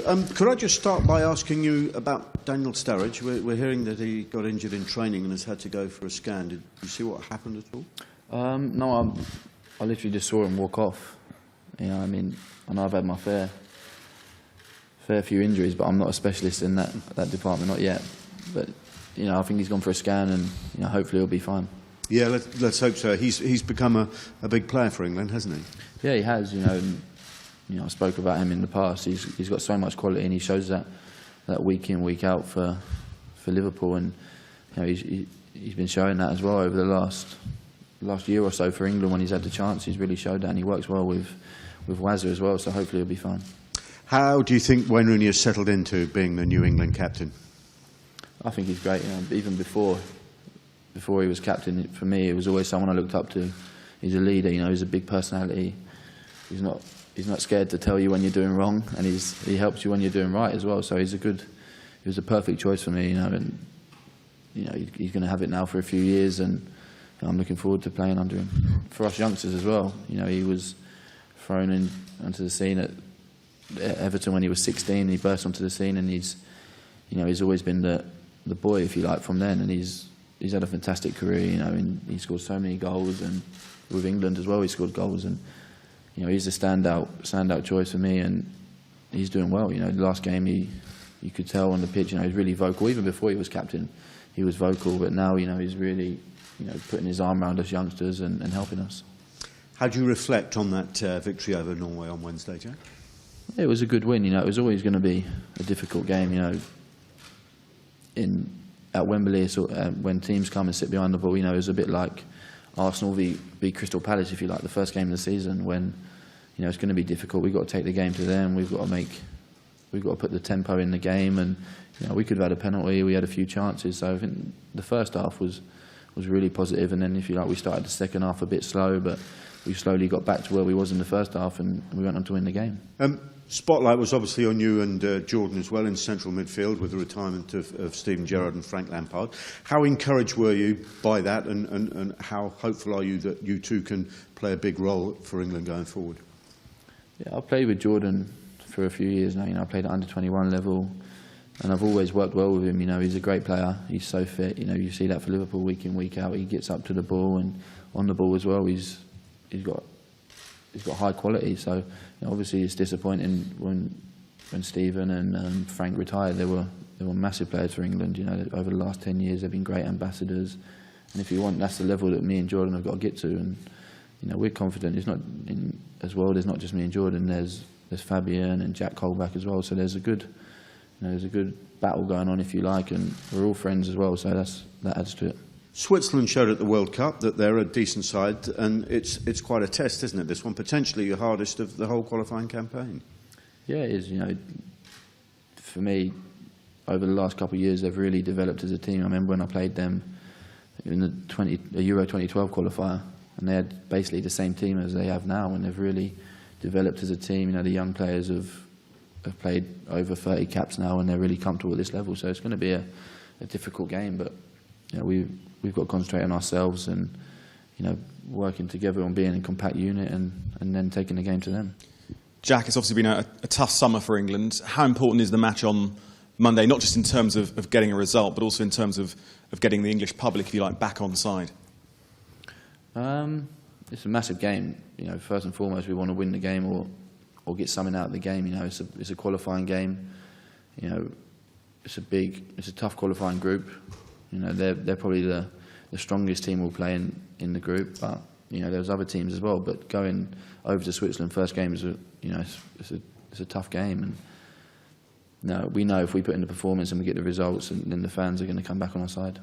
Could I just start by asking you about Daniel Sturridge? We're hearing that he got injured in training and has had to go for a scan. Did you see what happened at all? No, I literally just saw him walk off. You know, I mean, I know I've had my fair few injuries, but I'm not a specialist in that department, not yet. But you know, I think he's gone for a scan, and you know, hopefully he'll be fine. Yeah, let's hope so. He's become a big player for England, hasn't he? Yeah, he has. You know, I spoke about him in the past. He's got so much quality, and he shows that week in, week out for Liverpool, and you know, he's been showing that as well over the last year or so for England when he's had the chance. He's really showed that, and he works well with Wazza as well. So hopefully he'll be fine. How do you think Wayne Rooney has settled into being the new England captain? I think he's great. You know, even before he was captain, for me, he was always someone I looked up to. He's a leader. You know, he's a big personality. He's not scared to tell you when you're doing wrong, and he helps you when you're doing right as well. So he was a perfect choice for me. You know, and you know, he's going to have it now for a few years, and I'm looking forward to playing under him. For us youngsters as well, you know, he was thrown onto the scene at Everton when he was 16. He burst onto the scene, and he's always been the boy, if you like, from then. And he's had a fantastic career, you know, and he scored so many goals, and with England as well, he scored goals, and you know, he's a standout choice for me, and he's doing well. You know, the last game you could tell on the pitch, you know, he's really vocal. Even before he was captain, he was vocal, but now, you know, he's really, you know, putting his arm around us youngsters and helping us. How do you reflect on that victory over Norway on Wednesday, Jack? It was a good win. You know, it was always going to be a difficult game. You know, at Wembley, when teams come and sit behind the ball, you know, it was a bit like Arsenal v Crystal Palace, if you like, the first game of the season, when you know it's going to be difficult. We've got to take the game to them. We've got to put the tempo in the game, and you know, we could have had a penalty. We had a few chances. So I think the first half was really positive, and then, if you like, we started the second half a bit slow, but we slowly got back to where we was in the first half, and we went on to win the game. Spotlight was obviously on you and Jordan as well in central midfield with the retirement of Steven Gerrard and Frank Lampard. How encouraged were you by that, and how hopeful are you that you two can play a big role for England going forward? Yeah, I've played with Jordan for a few years now. You know, I played at under-21 level, and I've always worked well with him. You know, he's a great player. He's so fit. You know, you see that for Liverpool week in, week out. He gets up to the ball, and on the ball as well. He's got high quality. So you know, obviously it's disappointing when Steven and Frank retired. They were massive players for England. You know, over the last 10 years they've been great ambassadors. And if you want, that's the level that me and Jordan have got to get to. And you know, we're confident. It's not as well. There's not just me and Jordan. There's Fabian and Jack back as well. So there's a good battle going on, if you like, and we're all friends as well. So that adds to it. Switzerland showed at the World Cup that they're a decent side, and it's quite a test, isn't it, this one? Potentially your hardest of the whole qualifying campaign. Yeah, it is. You know, for me, over the last couple of years, they've really developed as a team. I remember when I played them in the Euro 2012 qualifier, and they had basically the same team as they have now, and they've really developed as a team. You know, the young players have played over 30 caps now, and they're really comfortable at this level. So it's going to be a difficult game, but you know, we've got to concentrate on ourselves and, you know, working together on being a compact unit and then taking the game to them. Jack, it's obviously been a tough summer for England. How important is the match on Monday, not just in terms of getting a result, but also in terms of getting the English public, if you like, back on side? It's a massive game. You know, first and foremost, we want to win the game or get something out of the game. You know, it's a qualifying game. You know, it's a tough qualifying group. You know, they're probably the strongest team we'll play in the group, but you know, there's other teams as well. But going over to Switzerland first game is it's a tough game, and no, we know if we put in the performance and we get the results, and then the fans are going to come back on our side.